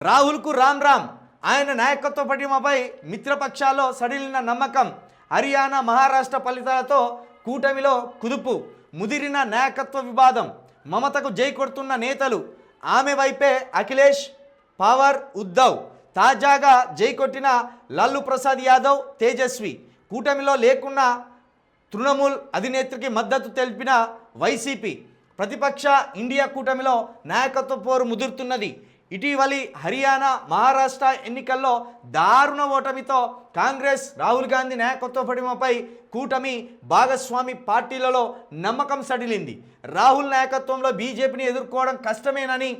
రాహుల్కు రామ్ రామ్ ఆయన నాయకత్వ పటిమపై మిత్రపక్షాల్లో సడిలిన నమ్మకం. హర్యానా మహారాష్ట్ర ఫలితాలతో కూటమిలో కుదుపు. ముదిరిన నాయకత్వ వివాదం. మమతకు జై కొడుతున్న నేతలు. ఆమె వైపే అఖిలేష్, పవర్, ఉద్ధవ్. తాజాగా జై కొట్టిన లాలూ ప్రసాద్ యాదవ్, తేజస్వి. కూటమిలో లేకున్నా తృణమూల్ అధినేత్రికి మద్దతు తెలిపిన వైసీపీ. ప్రతిపక్ష ఇండియా కూటమిలో నాయకత్వ పోరు ముదురుతున్నది. ఇటీవలి హర్యానా మహారాష్ట్ర ఎన్నికల్లో దారుణ ఓటమితో కాంగ్రెస్ రాహుల్ గాంధీ నాయకత్వ పటిమపై కూటమి భాగస్వామి పార్టీలలో నమ్మకం సడిలింది. రాహుల్ నాయకత్వంలో బీజేపీని ఎదుర్కోవడం కష్టమేనని,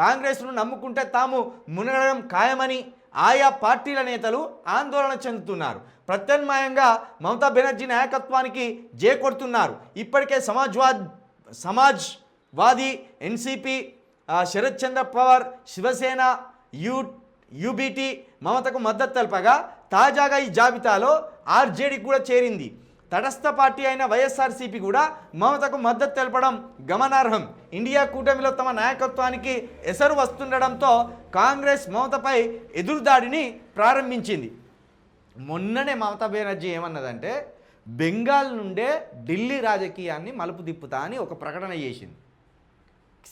కాంగ్రెస్ను నమ్ముకుంటే తాము మునగడం ఖాయమని ఆయా పార్టీల నేతలు ఆందోళన చెందుతున్నారు. ప్రత్యామ్నాయంగా మమతా బెనర్జీ నాయకత్వానికి జే కొడుతున్నారు. ఇప్పటికే సమాజ్వాదీ, ఎన్సీపీ, శరద్ చంద్ర పవార్, శివసేన, యూబీటీ మమతకు మద్దతు తెలపగా తాజాగా ఈ జాబితాలో ఆర్జేడీ కూడా చేరింది. తటస్థ పార్టీ అయిన వైఎస్ఆర్సీపీ కూడా మమతకు మద్దతు తెలపడం గమనార్హం. ఇండియా కూటమిలో తమ నాయకత్వానికి ఎసరు వస్తుండడంతో కాంగ్రెస్ మమతపై ఎదురుదాడిని ప్రారంభించింది. మొన్ననే మమతా బెనర్జీ ఏమన్నదంటే, బెంగాల్ నుండే ఢిల్లీ రాజకీయాన్ని మలుపు తిప్పుతా అని ఒక ప్రకటన చేసింది.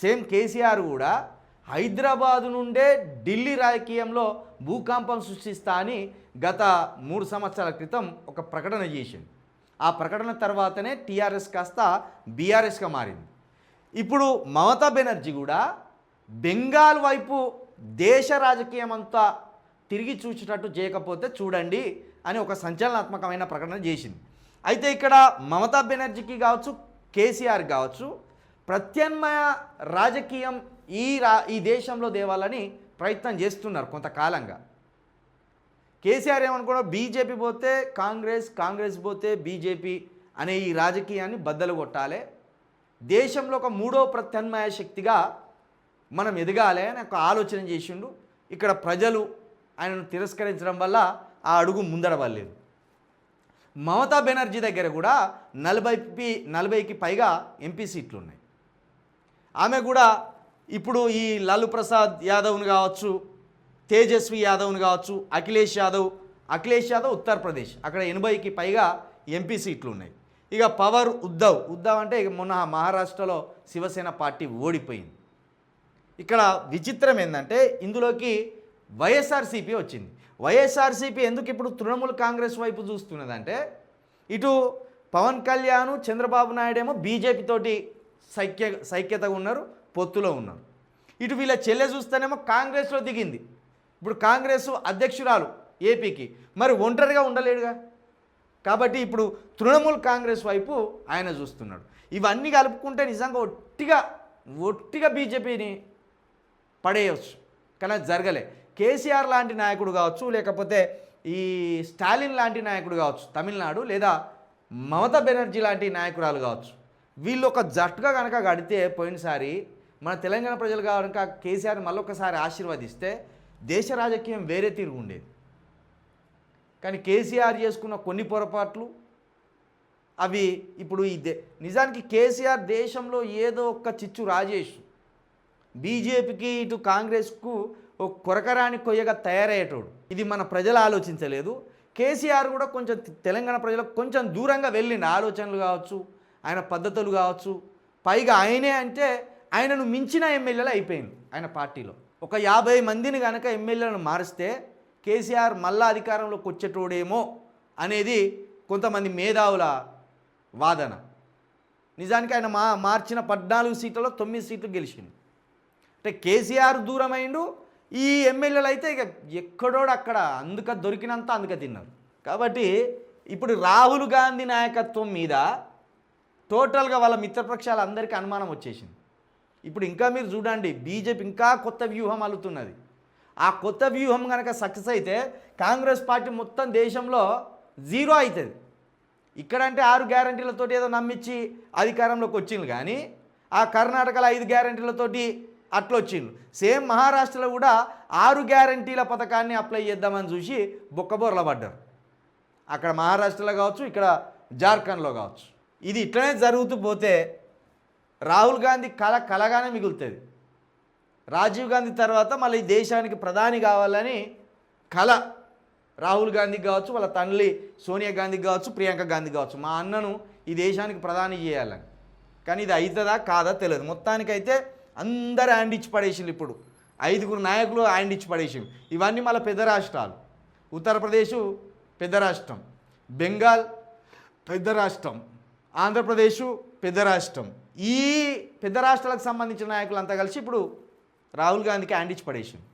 సేమ్ కేసీఆర్ కూడా హైదరాబాదు నుండే ఢిల్లీ రాజకీయంలో భూకంపం సృష్టిస్తా అని గత 3 సంవత్సరాల క్రితం ఒక ప్రకటన చేసింది. ఆ ప్రకటన తర్వాతనే టీఆర్ఎస్ కాస్త బీఆర్ఎస్గా మారింది. ఇప్పుడు మమతా బెనర్జీ కూడా బెంగాల్ వైపు దేశ రాజకీయం అంతా తిరిగి చూసేటట్టు చేయకపోతే చూడండి అని ఒక సంచలనాత్మకమైన ప్రకటన చేసింది. అయితే ఇక్కడ మమతా బెనర్జీకి కావచ్చు, కేసీఆర్ కావచ్చు, ప్రత్యామ్నాయ రాజకీయం ఈ దేశంలో దేవాలని ప్రయత్నం చేస్తున్నారు కొంతకాలంగా. కేసీఆర్ ఏమనుకున్నాడు, బీజేపీ పోతే కాంగ్రెస్, కాంగ్రెస్ పోతే బీజేపీ అనే ఈ రాజకీయాన్ని బద్దలు కొట్టాలి, దేశంలో ఒక 3వ ప్రత్యామ్నాయ శక్తిగా మనం ఎదగాలి అని ఒక ఆలోచన చేసిండు. ఇక్కడ ప్రజలు ఆయనను తిరస్కరించడం వల్ల ఆ అడుగు ముందడవలేదు. మమతా బెనర్జీ దగ్గర కూడా 40కి పైగా ఎంపీ సీట్లు ఉన్నాయి. ఆమె కూడా ఇప్పుడు ఈ లాలూ ప్రసాద్ యాదవ్ను కావచ్చు, తేజస్వి యాదవ్ను కావచ్చు, అఖిలేష్ యాదవ్ ఉత్తరప్రదేశ్, అక్కడ 80కి పైగా ఎంపీ సీట్లు ఉన్నాయి. ఇక పవర్, ఉద్ధవ్ అంటే ఇక మొన్న మహారాష్ట్రలో శివసేన పార్టీ ఓడిపోయింది. ఇక్కడ విచిత్రం ఏంటంటే ఇందులోకి వైఎస్ఆర్సీపీ వచ్చింది. వైఎస్ఆర్సీపీ ఎందుకు ఇప్పుడు తృణమూల్ కాంగ్రెస్ వైపు చూస్తున్నదంటే, ఇటు పవన్ కళ్యాణ్, చంద్రబాబు నాయుడు ఏమో బీజేపీతోటి సైక్యతగా ఉన్నారు, పొత్తులో ఉన్నారు. ఇటు వీళ్ళ చెల్లె చూస్తేనేమో కాంగ్రెస్లో దిగింది. ఇప్పుడు కాంగ్రెస్ అధ్యక్షురాలు ఏపీకి, మరి ఒంటరిగా ఉండలేడుగా. కాబట్టి ఇప్పుడు తృణమూల్ కాంగ్రెస్ వైపు ఆయన చూస్తున్నాడు. ఇవన్నీ కలుపుకుంటే నిజంగా ఒట్టిగా బీజేపీని పడేయవచ్చు, కానీ అది జరగలే. కేసీఆర్ లాంటి నాయకుడు కావచ్చు, లేకపోతే ఈ స్టాలిన్ లాంటి నాయకుడు కావచ్చు తమిళనాడు, లేదా మమతా బెనర్జీ లాంటి నాయకురాలు కావచ్చు, వీళ్ళు ఒక జట్టుగా కనుక గడితే పోయినసారి మన తెలంగాణ ప్రజలు కనుక కేసీఆర్ మళ్ళొకసారి ఆశీర్వదిస్తే దేశ రాజకీయం వేరే తిరుగు ఉండేది. కానీ కేసీఆర్ చేసుకున్న కొన్ని పొరపాట్లు అవి ఇప్పుడు నిజానికి కేసీఆర్ దేశంలో ఏదో ఒక చిచ్చు రాజేష్, బీజేపీకి ఇటు కాంగ్రెస్కు ఒక కొరకరాని కొయ్యగా తయారయ్యేటోడు. ఇది మన ప్రజలు ఆలోచించలేదు. కేసీఆర్ కూడా కొంచెం తెలంగాణ ప్రజలకు కొంచెం దూరంగా వెళ్ళిండు, ఆలోచనలు కావచ్చు, ఆయన పద్ధతులు కావచ్చు. పైగా ఆయనే అంటే ఆయనను మించిన ఎమ్మెల్యేలు అయిపోయింది ఆయన పార్టీలో. ఒక 50 మందిని కనుక ఎమ్మెల్యేలను మారిస్తే కేసీఆర్ మళ్ళా అధికారంలోకి వచ్చేటోడేమో అనేది కొంతమంది మేధావుల వాదన. నిజానికి ఆయన మార్చిన 14 సీట్లలో 9 సీట్లు గెలిచింది. అంటే కేసీఆర్ దూరమైండు, ఈ ఎమ్మెల్యేలు అయితే ఇక ఎక్కడోడు అక్కడ దొరికినంత తిన్నారు. కాబట్టి ఇప్పుడు రాహుల్ గాంధీ నాయకత్వం మీద టోటల్గా వాళ్ళ మిత్రపక్షాలు అందరికీ అనుమానం వచ్చేసింది. ఇప్పుడు ఇంకా మీరు చూడండి, బీజేపీ ఇంకా కొత్త వ్యూహం అల్లుతున్నది. ఆ కొత్త వ్యూహం కనుక సక్సెస్ అయితే కాంగ్రెస్ పార్టీ మొత్తం దేశంలో 0 అవుతుంది. ఇక్కడంటే 6 గ్యారంటీలతోటి ఏదో నమ్మించి అధికారంలోకి వచ్చింది, కానీ ఆ కర్ణాటకలో 5 గ్యారంటీలతోటి అట్లా వచ్చిండు. సేమ్ మహారాష్ట్రలో కూడా 6 గ్యారంటీల పథకాన్ని అప్లై చేద్దామని చూసి బొక్కబోర్ల పడ్డారు. అక్కడ మహారాష్ట్రలో కావచ్చు, ఇక్కడ జార్ఖండ్లో కావచ్చు. ఇది ఇట్లనే జరుగుతూ పోతే రాహుల్ గాంధీ కలగానే మిగులుతుంది. రాజీవ్ గాంధీ తర్వాత మళ్ళీ ఈ దేశానికి ప్రధాని కావాలని కల రాహుల్ గాంధీకి కావచ్చు, వాళ్ళ తల్లి సోనియా గాంధీకి కావచ్చు, ప్రియాంక గాంధీ కావచ్చు, మా అన్నను ఈ దేశానికి ప్రధాని చేయాలని. కానీ ఇది అవుతుందా కాదా తెలియదు. మొత్తానికైతే అందరు హ్యాండ్ ఇచ్చి పడేసిండు. ఇప్పుడు 5 నాయకులు హ్యాండ్ ఇచ్చి పడేసిండు. ఇవన్నీ మళ్ళీ పెద్ద రాష్ట్రాలు. ఉత్తరప్రదేశ్ పెద్ద రాష్ట్రం, బెంగాల్ పెద్ద రాష్ట్రం, ఆంధ్రప్రదేశ్ పెద్ద రాష్ట్రం. ఈ పెద్ద రాష్ట్రాలకు సంబంధించిన నాయకులు అంతా కలిసి ఇప్పుడు రాహుల్ గాంధీకి హ్యాండ్ ఇచ్చి పడేసిండు.